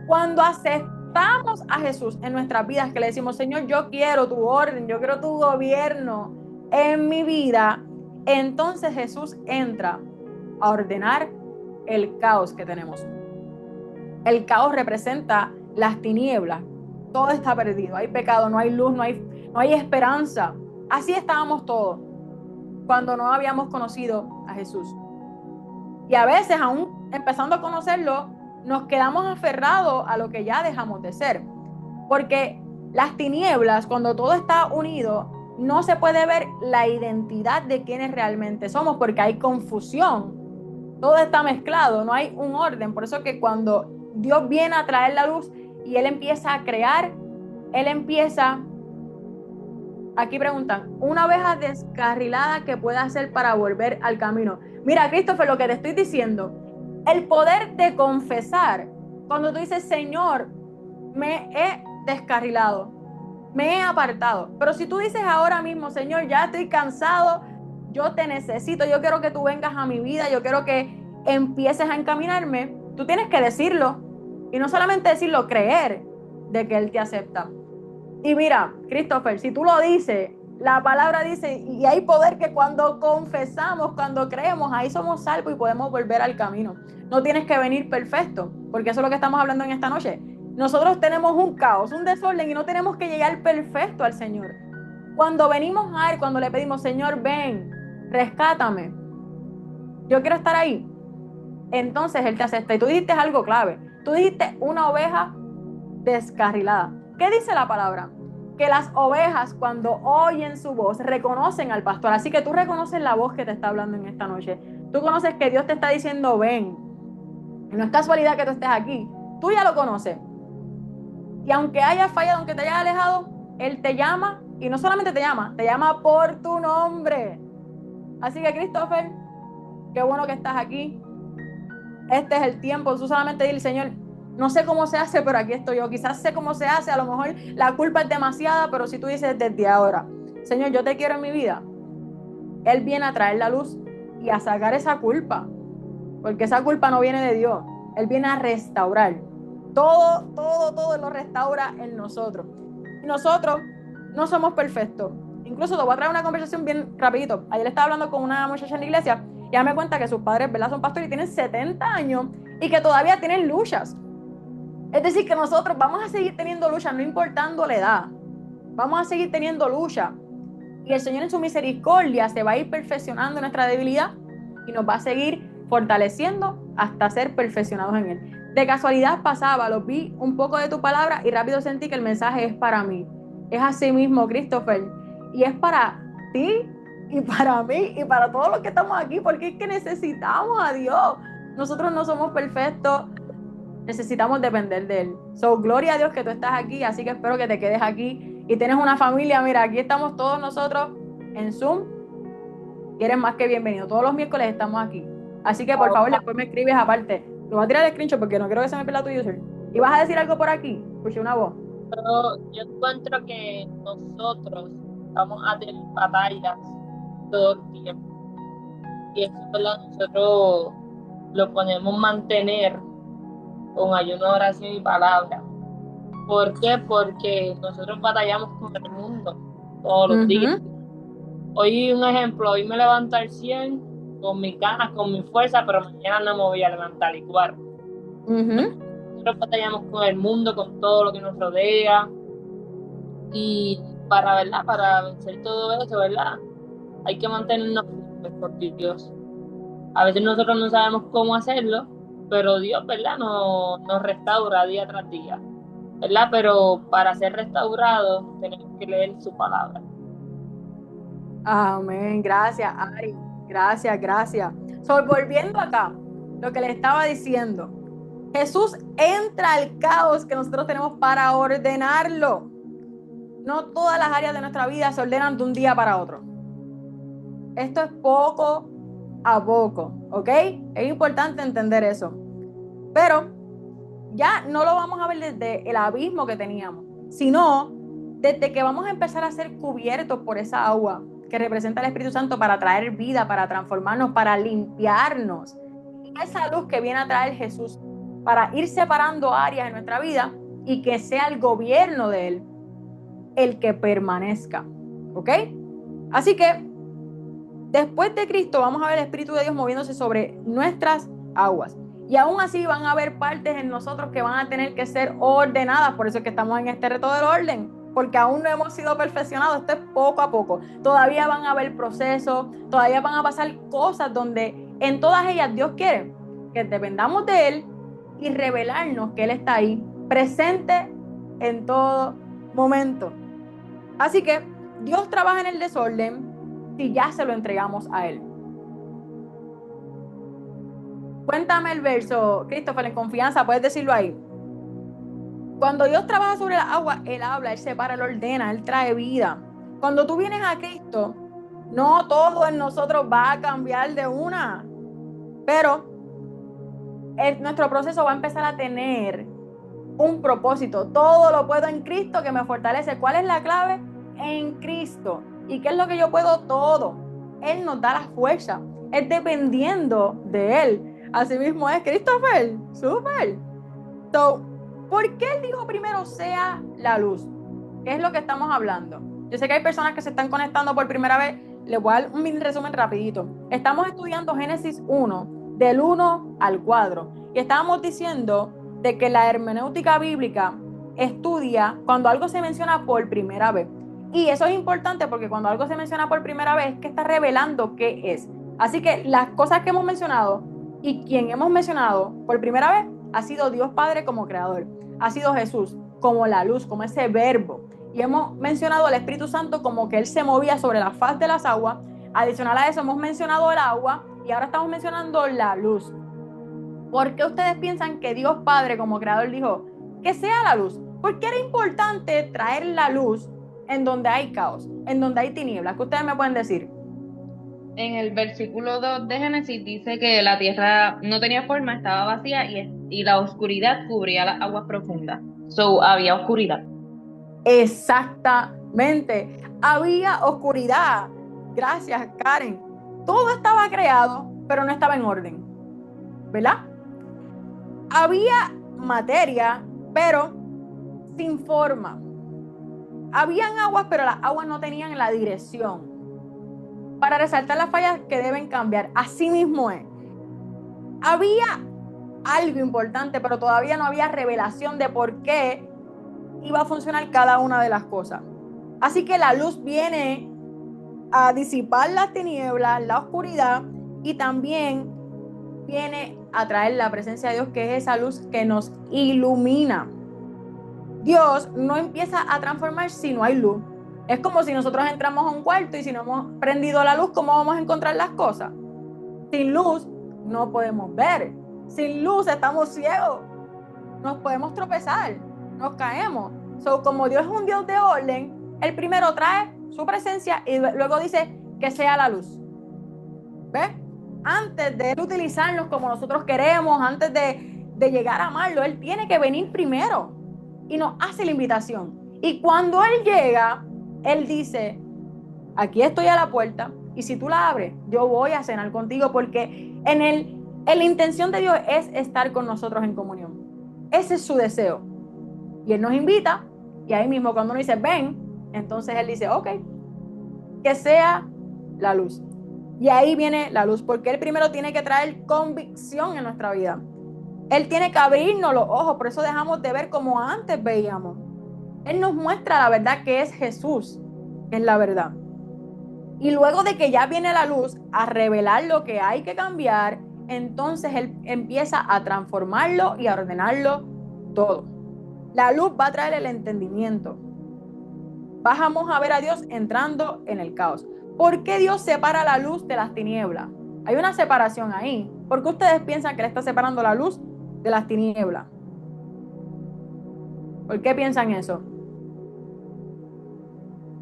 S2: Cuando aceptamos a Jesús en nuestras vidas, que le decimos, Señor, yo quiero tu orden, yo quiero tu gobierno en mi vida, entonces Jesús entra a ordenar el caos que tenemos. El caos representa las tinieblas. Todo está perdido, hay pecado, no hay luz, no hay esperanza. Así estábamos todos cuando no habíamos conocido a Jesús. Y a veces, aún empezando a conocerlo, nos quedamos aferrados a lo que ya dejamos de ser. Porque las tinieblas, cuando todo está unido, no se puede ver la identidad de quienes realmente somos porque hay confusión. Todo está mezclado, no hay un orden. Por eso que cuando Dios viene a traer la luz y Él empieza a crear, Él empieza, aquí preguntan, una oveja descarrilada que pueda hacer para volver al camino. Mira, Christopher, lo que te estoy diciendo, el poder de confesar, cuando tú dices, Señor, me he descarrilado, me he apartado. Pero si tú dices ahora mismo, Señor, ya estoy cansado, yo te necesito, yo quiero que tú vengas a mi vida, yo quiero que empieces a encaminarme, tú tienes que decirlo. Y no solamente decirlo, creer de que Él te acepta. Y mira, Christopher, si tú lo dices, la palabra dice, y hay poder que cuando confesamos, cuando creemos, ahí somos salvos y podemos volver al camino. No tienes que venir perfecto, porque eso es lo que estamos hablando en esta noche. Nosotros tenemos un caos, un desorden y no tenemos que llegar perfecto al Señor. Cuando venimos a Él, cuando le pedimos, Señor, ven, rescátame, yo quiero estar ahí, entonces Él te acepta. Y tú dijiste algo clave, tú dijiste una oveja descarrilada. ¿Qué dice la palabra? Que las ovejas cuando oyen su voz reconocen al pastor. Así que tú reconoces la voz que te está hablando en esta noche. Tú conoces que Dios te está diciendo ven. Y no es casualidad que tú estés aquí. Tú ya lo conoces. Y aunque hayas fallado, aunque te hayas alejado, Él te llama y no solamente te llama por tu nombre. Así que Christopher, qué bueno que estás aquí. Este es el tiempo. Tú solamente dile, Señor, no sé cómo se hace, pero aquí estoy yo. Quizás sé cómo se hace, a lo mejor la culpa es demasiada, pero si tú dices desde ahora, Señor, yo te quiero en mi vida, Él viene a traer la luz y a sacar esa culpa, porque esa culpa no viene de Dios. Él viene a restaurar. Todo lo restaura en nosotros. Y nosotros no somos perfectos. Incluso te voy a traer una conversación bien rapidito. Ayer estaba hablando con una muchacha en la iglesia y ella me cuenta que sus padres, ¿verdad?, son pastores y tienen 70 años y que todavía tienen luchas. Es decir, que nosotros vamos a seguir teniendo lucha, no importando la edad. Vamos a seguir teniendo lucha. Y el Señor en su misericordia se va a ir perfeccionando nuestra debilidad y nos va a seguir fortaleciendo hasta ser perfeccionados en Él. De casualidad pasaba, lo vi un poco de tu palabra y rápido sentí que el mensaje es para mí. Es así mismo, Christopher. Y es para ti y para mí y para todos los que estamos aquí, porque es que necesitamos a Dios. Nosotros no somos perfectos. Necesitamos depender de Él. So, gloria a Dios que tú estás aquí, así que espero que te quedes aquí y tienes una familia. Mira, aquí estamos todos nosotros en Zoom y eres más que bienvenido. Todos los miércoles estamos aquí. Así que por favor, después me escribes aparte. Lo voy a tirar el screenshot porque no quiero que se me pierda tu user. ¿Y vas a decir algo por aquí? Escuché una voz.
S1: Yo encuentro que nosotros vamos a tener batallas todo el tiempo. Y eso, ¿verdad?, nosotros lo podemos mantener con ayuno, oración y palabra. ¿Por qué? Porque nosotros batallamos con el mundo todos los días. Hoy, un ejemplo, hoy me levanto al 100 con mis ganas, con mi fuerza, pero mañana no me voy a levantar igual. Nosotros batallamos con el mundo, con todo lo que nos rodea. Y para vencer todo eso, ¿verdad?, hay que mantenernos firmes por Dios. A veces nosotros no sabemos cómo hacerlo, pero Dios, ¿verdad?, nos restaura día tras día, ¿verdad? Pero para ser restaurados tenemos que leer su palabra.
S2: Amén. Gracias, Ari. Gracias. So, volviendo acá, lo que le estaba diciendo, Jesús entra al caos que nosotros tenemos para ordenarlo. No todas las áreas de nuestra vida se ordenan de un día para otro. Esto es poco a poco, ¿ok? Es importante entender eso. Pero ya no lo vamos a ver desde el abismo que teníamos, sino desde que vamos a empezar a ser cubiertos por esa agua que representa el Espíritu Santo para traer vida, para transformarnos, para limpiarnos. Y esa luz que viene a traer Jesús para ir separando áreas en nuestra vida y que sea el gobierno de Él el que permanezca, ¿ok? Así que después de Cristo vamos a ver el Espíritu de Dios moviéndose sobre nuestras aguas. Y aún así van a haber partes en nosotros que van a tener que ser ordenadas. Por eso es que estamos en este reto del orden, porque aún no hemos sido perfeccionados. Esto es poco a poco. Todavía van a haber procesos, todavía van a pasar cosas donde en todas ellas Dios quiere que dependamos de Él y revelarnos que Él está ahí, presente en todo momento. Así que Dios trabaja en el desorden si ya se lo entregamos a Él? Cuéntame el verso, Christopher, en confianza, puedes decirlo ahí. Cuando Dios trabaja sobre la agua, Él habla, Él separa, Él ordena, Él trae vida. Cuando tú vienes a Cristo, no todo en nosotros va a cambiar de una, pero nuestro proceso va a empezar a tener un propósito. Todo lo puedo en Cristo que me fortalece. ¿Cuál es la clave? En Cristo. ¿Y qué es lo que yo puedo? Todo. Él nos da la fuerza. Es dependiendo de Él. Así mismo es, Christopher. Súper. So, ¿por qué Él dijo primero sea la luz? ¿Qué es lo que estamos hablando? Yo sé que hay personas que se están conectando por primera vez. Les voy a dar un resumen rapidito. Estamos estudiando Génesis 1, del 1 al 4. Y estábamos diciendo de que la hermenéutica bíblica estudia cuando algo se menciona por primera vez. Y eso es importante porque cuando algo se menciona por primera vez es que está revelando qué es. Así que las cosas que hemos mencionado y quien hemos mencionado por primera vez ha sido Dios Padre como creador. Ha sido Jesús como la luz, como ese verbo. Y hemos mencionado al Espíritu Santo como que Él se movía sobre la faz de las aguas. Adicional a eso hemos mencionado el agua y ahora estamos mencionando la luz. ¿Por qué ustedes piensan que Dios Padre como creador dijo que sea la luz? ¿Por qué era importante traer la luz en donde hay caos, en donde hay tinieblas? ¿Qué ustedes me pueden decir?
S4: En el versículo 2 de Génesis dice que la tierra no tenía forma, estaba vacía y la oscuridad cubría las aguas profundas. So, había oscuridad.
S2: Exactamente. Había oscuridad. Gracias, Karen. Todo estaba creado, pero no estaba en orden. ¿Verdad? Había materia, pero sin forma. Habían aguas, pero las aguas no tenían la dirección. Para resaltar las fallas que deben cambiar. Así mismo es. Había algo importante, pero todavía no había revelación de por qué iba a funcionar cada una de las cosas. Así que la luz viene a disipar las tinieblas, la oscuridad, y también viene a traer la presencia de Dios, que es esa luz que nos ilumina. Dios no empieza a transformar si no hay luz. Es como si nosotros entramos a un cuarto y si no hemos prendido la luz, ¿cómo vamos a encontrar las cosas? Sin luz no podemos ver. Sin luz estamos ciegos. Nos podemos tropezar, nos caemos. So, como Dios es un Dios de orden, Él primero trae su presencia y luego dice que sea la luz. ¿Ves? Antes de Él utilizarnos como nosotros queremos, antes de llegar a amarlo, Él tiene que venir primero y nos hace la invitación. Y cuando Él llega, Él dice, aquí estoy a la puerta y si tú la abres, yo voy a cenar contigo, porque en la intención de Dios es estar con nosotros en comunión. Ese es su deseo. Y Él nos invita y ahí mismo cuando uno dice, ven, entonces Él dice, ok, que sea la luz. Y ahí viene la luz, porque Él primero tiene que traer convicción en nuestra vida. Él tiene que abrirnos los ojos, por eso dejamos de ver como antes veíamos. Él nos muestra la verdad, que es Jesús, que es la verdad. Y luego de que ya viene la luz a revelar lo que hay que cambiar, entonces Él empieza a transformarlo y a ordenarlo todo. La luz va a traer el entendimiento. Vamos a ver a Dios entrando en el caos. ¿Por qué Dios separa la luz de las tinieblas? Hay una separación ahí. ¿Por qué ustedes piensan que Él está separando la luz de las tinieblas? ¿Por qué piensan eso?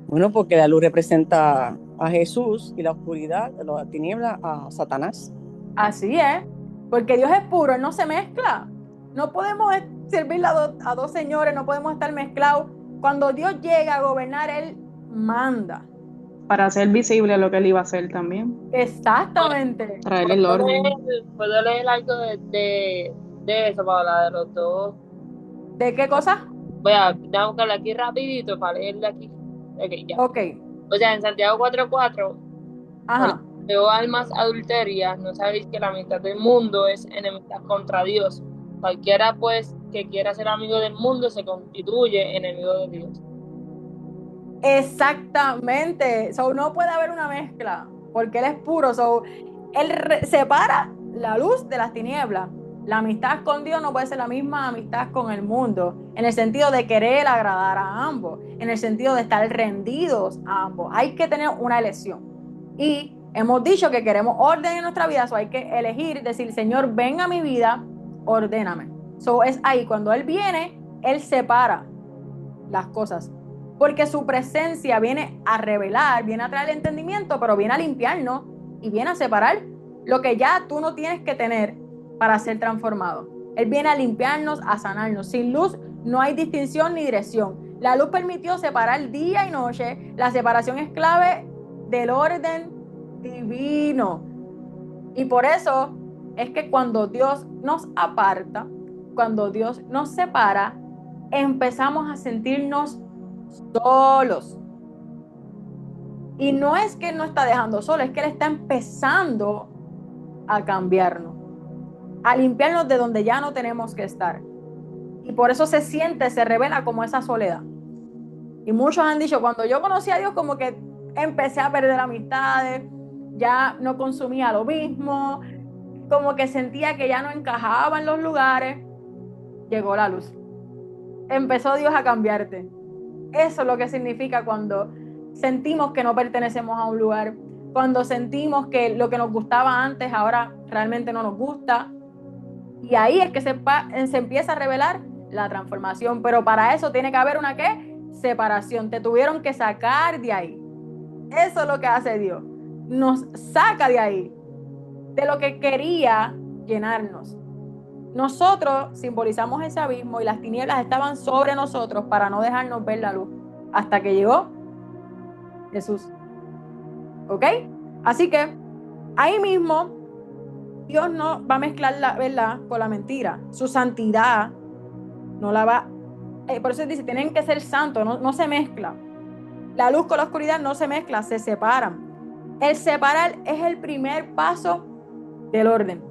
S6: Bueno, porque la luz representa a Jesús y la oscuridad, la tiniebla a Satanás.
S2: Así es, porque Dios es puro, Él no se mezcla. No podemos servir a dos señores, no podemos estar mezclados. Cuando Dios llega a gobernar, Él manda.
S5: Para hacer visible lo que Él iba a hacer también.
S2: Exactamente.
S5: Traer el orden.
S1: ¿Puedo leer algo de eso, Paola, de los dos?
S2: ¿De qué cosa?
S1: Voy a buscarlo aquí rapidito para leerlo aquí. Ok, ya.
S2: Ok.
S1: O sea, en Santiago 4:4,
S2: Ajá.
S1: veo almas adulterias, no sabéis que la mitad del mundo es enemistad contra Dios. Cualquiera, pues, que quiera ser amigo del mundo se constituye enemigo de Dios.
S2: Exactamente. So, no puede haber una mezcla, porque Él es puro. So, Él separa la luz de las tinieblas. La amistad con Dios no puede ser la misma amistad con el mundo, en el sentido de querer agradar a ambos, en el sentido de estar rendidos a ambos. Hay que tener una elección. Y hemos dicho que queremos orden en nuestra vida, so hay que elegir, decir, Señor, ven a mi vida, ordéname. So es ahí, cuando Él viene, Él separa las cosas, porque su presencia viene a revelar, viene a traer el entendimiento, pero viene a limpiarnos y viene a separar lo que ya tú no tienes que tener para ser transformado. Él viene a limpiarnos, a sanarnos. Sin luz no hay distinción ni dirección. La luz permitió separar día y noche. La separación es clave del orden divino. Y por eso es que cuando Dios nos aparta, cuando Dios nos separa, empezamos a sentirnos solos. Y no es que Él nos está dejando solos, es que Él está empezando a cambiarnos, a limpiarnos de donde ya no tenemos que estar. Y por eso se siente, se revela como esa soledad. Y muchos han dicho, cuando yo conocí a Dios, como que empecé a perder amistades, ya no consumía lo mismo, como que sentía que ya no encajaba en los lugares. Llegó la luz. Empezó Dios a cambiarte. Eso es lo que significa cuando sentimos que no pertenecemos a un lugar, cuando sentimos que lo que nos gustaba antes ahora realmente no nos gusta. Y ahí es que se empieza a revelar la transformación. Pero para eso tiene que haber una ¿qué? Separación. Te tuvieron que sacar de ahí. Eso es lo que hace Dios. Nos saca de ahí, de lo que quería llenarnos. Nosotros simbolizamos ese abismo y las tinieblas estaban sobre nosotros para no dejarnos ver la luz hasta que llegó Jesús. ¿Ok? Así que ahí mismo Dios no va a mezclar la verdad con la mentira. Su santidad no la va. Por eso dice, tienen que ser santos, no se mezcla. La luz con la oscuridad no se mezcla, se separan. El separar es el primer paso del orden.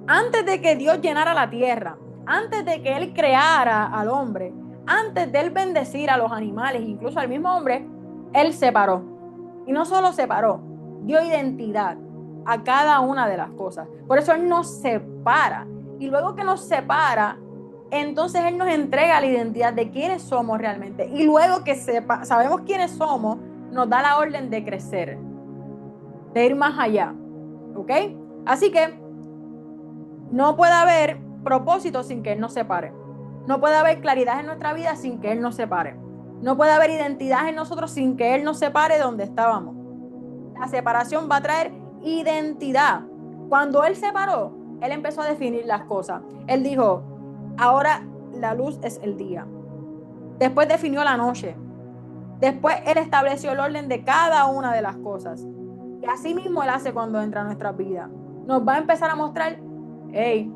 S2: Antes de que Dios llenara la tierra, antes de que Él creara al hombre, antes de Él bendecir a los animales, incluso al mismo hombre, Él separó. Y no solo separó, dio identidad a cada una de las cosas. Por eso Él nos separa. Y luego que nos separa, entonces Él nos entrega la identidad de quiénes somos realmente. Y luego que sabemos quiénes somos, nos da la orden de crecer, de ir más allá. ¿Ok? Así que no puede haber propósito sin que Él nos separe. No puede haber claridad en nuestra vida sin que Él nos separe. No puede haber identidad en nosotros sin que Él nos separe de donde estábamos. La separación va a traer identidad. Cuando Él separó, Él empezó a definir las cosas. Él dijo, ahora la luz es el día. Después definió la noche. Después Él estableció el orden de cada una de las cosas. Y así mismo Él hace cuando entra a nuestras vidas. Nos va a empezar a mostrar, hey,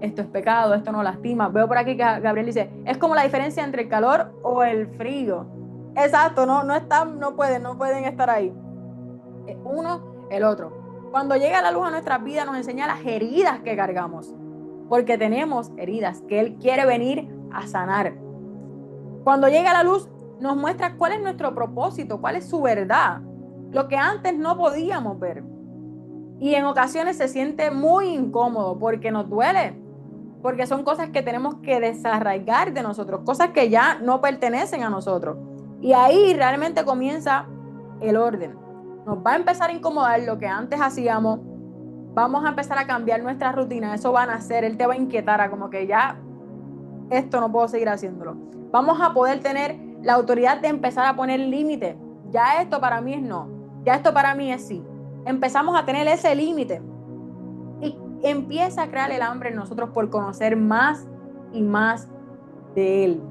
S2: esto es pecado, esto no lastima. Veo por aquí que Gabriel dice, es como la diferencia entre el calor o el frío. Exacto, no pueden estar ahí. Uno, el otro. Cuando llega la luz a nuestras vidas nos enseña las heridas que cargamos. Porque tenemos heridas que Él quiere venir a sanar. Cuando llega la luz nos muestra cuál es nuestro propósito, cuál es su verdad. Lo que antes no podíamos ver. Y en ocasiones se siente muy incómodo porque nos duele. Porque son cosas que tenemos que desarraigar de nosotros, cosas que ya no pertenecen a nosotros. Y ahí realmente comienza el orden. Nos va a empezar a incomodar lo que antes hacíamos. Vamos a empezar a cambiar nuestra rutina. Eso va a nacer. Él te va a inquietar a como que ya esto no puedo seguir haciéndolo. Vamos a poder tener la autoridad de empezar a poner límites. Ya esto para mí es no. Ya esto para mí es sí. Empezamos a tener ese límite. Y empieza a crear el hambre en nosotros por conocer más y más de Él.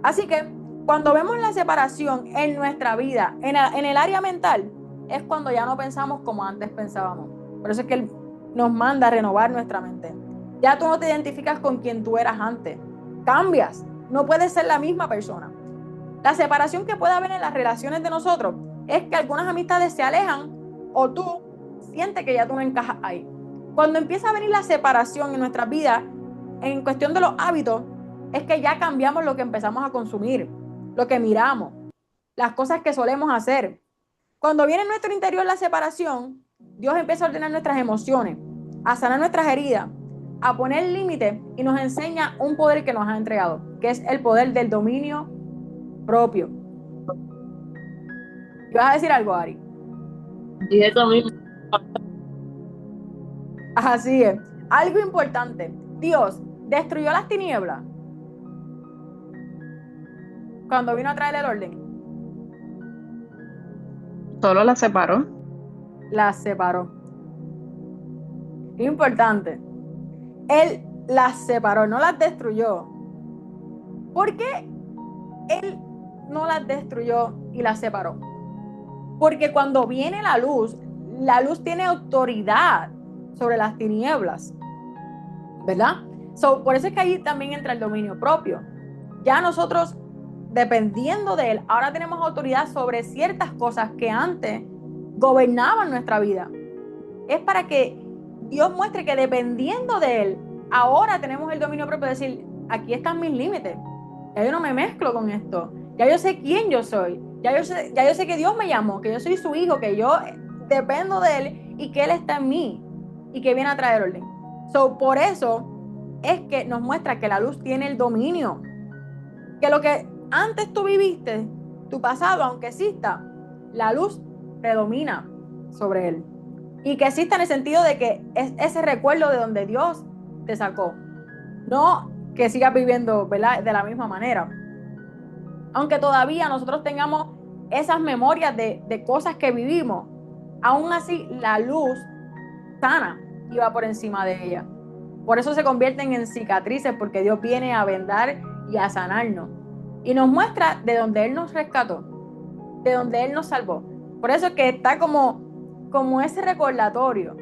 S2: Así que cuando vemos la separación en nuestra vida, en el área mental, es cuando ya no pensamos como antes pensábamos. Por eso es que Él nos manda a renovar nuestra mente. Ya tú no te identificas con quien tú eras antes. Cambias. No puedes ser la misma persona. La separación que puede haber en las relaciones de nosotros es que algunas amistades se alejan o tú sientes que ya tú no encajas ahí. Cuando empieza a venir la separación en nuestras vidas, en cuestión de los hábitos, es que ya cambiamos lo que empezamos a consumir, lo que miramos, las cosas que solemos hacer. Cuando viene en nuestro interior la separación, Dios empieza a ordenar nuestras emociones. a sanar nuestras heridas, a poner límites y nos enseña un poder que nos ha entregado, que es el poder del dominio propio. ¿Y vas a decir algo, Ari?
S1: Y eso mismo.
S2: Así es. Algo importante. Dios destruyó las tinieblas cuando vino a traer el orden.
S5: Solo la separó.
S2: Las separó. Importante. Él las separó, no las destruyó. ¿Por qué Él no las destruyó y las separó? Porque cuando viene la luz tiene autoridad sobre las tinieblas, ¿verdad? Por eso es que ahí también entra el dominio propio. Ya nosotros, dependiendo de Él, ahora tenemos autoridad sobre ciertas cosas que antes gobernaban nuestra vida. Es para que Dios muestre que dependiendo de Él, ahora tenemos el dominio propio de decir, aquí están mis límites. Ya yo no me mezclo con esto. Ya yo sé quién yo soy. Ya yo sé que Dios me llamó, que yo soy su hijo, que yo dependo de Él y que Él está en mí y que viene a traer orden. Por eso es que nos muestra que la luz tiene el dominio. Que lo que antes tú viviste, tu pasado, aunque exista, la luz predomina sobre él. Y que exista en el sentido de que es ese recuerdo de donde Dios te sacó. No que sigas viviendo, ¿verdad?, de la misma manera. Aunque todavía nosotros tengamos esas memorias de cosas que vivimos, aún así la luz sana y va por encima de ella. Por eso se convierten en cicatrices, porque Dios viene a vendar y a sanarnos. Y nos muestra de donde Él nos rescató, de donde Él nos salvó. Por eso es que está como ese recordatorio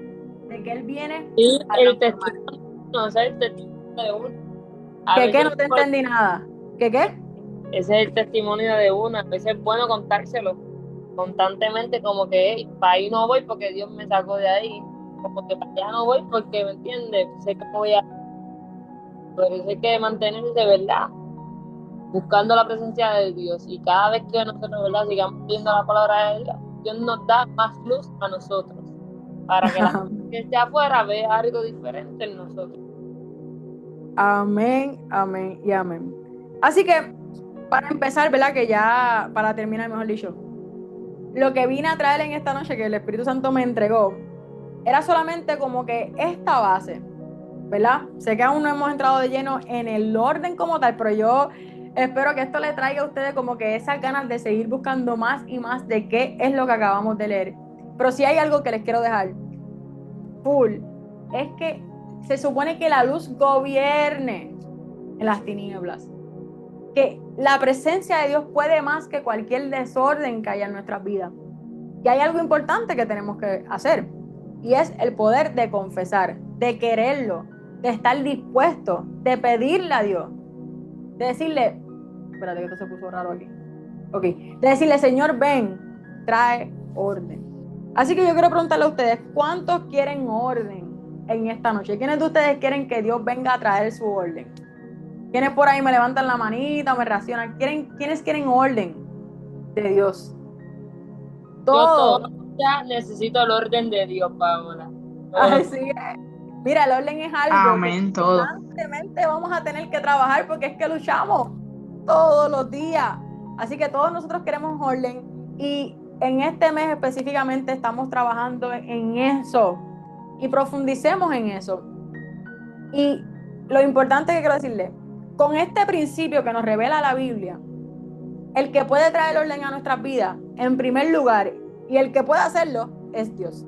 S2: de que Él viene
S1: Y
S2: a
S1: el
S2: transformar.
S1: testimonio, no sé, el testimonio de uno.
S2: ¿Qué? No te entendí nada. ¿Qué?
S1: Ese es el testimonio de uno. A veces es bueno contárselo constantemente, como que "Hey, para ahí no voy porque Dios me sacó de ahí, como que para allá no voy porque, ¿me entiendes? Sé que voy a... Pero eso hay que mantenerse de verdad, buscando la presencia de Dios. Y cada vez que nosotros, ¿verdad?, sigamos viendo la palabra de Dios, Dios nos da más luz a nosotros, para que la gente que esté afuera vea algo diferente en nosotros.
S2: Amén, amén y amén. Así que, para empezar, ¿verdad? Que ya, para terminar, mejor dicho, lo que vine a traer en esta noche, que el Espíritu Santo me entregó, era solamente como que esta base, ¿verdad? Sé que aún no hemos entrado de lleno en el orden como tal, pero yo espero que esto le traiga a ustedes como que esas ganas de seguir buscando más y más de qué es lo que acabamos de leer. Pero si hay algo que les quiero dejar full, es que se supone que la luz gobierne en las tinieblas, que la presencia de Dios puede más que cualquier desorden que haya en nuestras vidas. Y hay algo importante que tenemos que hacer, y es el poder de confesar, de quererlo, de estar dispuesto, de pedirle a Dios, de decirle, espérate que esto se puso raro aquí, de decirle, Señor, ven, trae orden. Así que yo quiero preguntarle a ustedes, ¿cuántos quieren orden en esta noche? ¿Quiénes de ustedes quieren que Dios venga a traer su orden? ¿Quiénes por ahí me levantan la manita o me reaccionan? ¿Quiénes quieren orden de Dios?
S1: Yo ya necesito el orden de Dios, Paola.
S2: Así es. Mira, el orden es algo
S5: Amén,
S2: que
S5: todo.
S2: constantemente vamos a tener que trabajar, porque es que luchamos todos los días. Así que todos nosotros queremos orden, y en este mes específicamente estamos trabajando en eso, y profundicemos en eso. Y lo importante que quiero decirle, con este principio que nos revela la Biblia, el que puede traer orden a nuestras vidas, en primer lugar, y el que puede hacerlo, es Dios.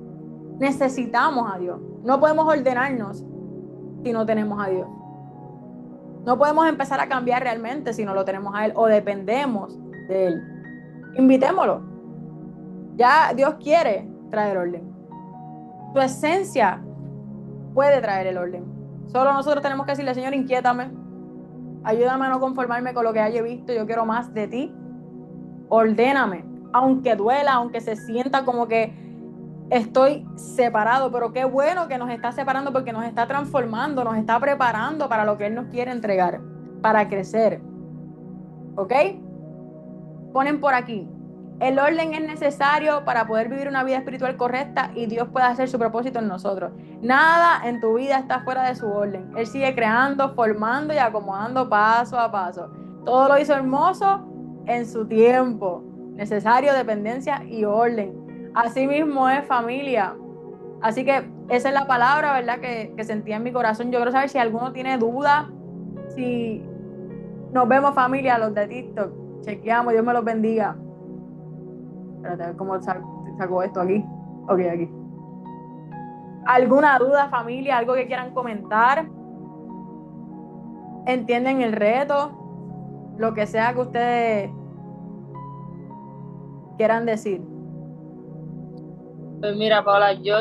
S2: Necesitamos a Dios. No podemos ordenarnos si no tenemos a Dios. No podemos empezar a cambiar realmente si no lo tenemos a Él o dependemos de Él. Invitémoslo. Ya Dios quiere traer orden. Su esencia puede traer el orden. Solo nosotros tenemos que decirle, Señor, inquiétame. Ayúdame a no conformarme con lo que haya visto. Yo quiero más de ti. Ordéname. Aunque duela, aunque se sienta como que estoy separado, pero qué bueno que nos está separando, porque nos está transformando, nos está preparando para lo que Él nos quiere entregar, para crecer. ¿Ok? Ponen por aquí, El orden es necesario para poder vivir una vida espiritual correcta y Dios puede hacer su propósito en nosotros. Nada en tu vida está fuera de su orden. Él sigue creando, formando y acomodando paso a paso. Todo lo hizo hermoso en su tiempo. Necesario, dependencia y orden. Así mismo es, familia. Así que esa es la palabra, ¿verdad? Que sentía en mi corazón. Yo quiero saber si alguno tiene duda. Si nos vemos, familia, los de TikTok. Chequeamos, Dios me los bendiga. Espérate, a ver cómo saco esto aquí. Ok, aquí. ¿Alguna duda, familia? ¿Algo que quieran comentar? ¿Entienden el reto? Lo que sea que ustedes quieran decir.
S1: Pues mira, Paola, yo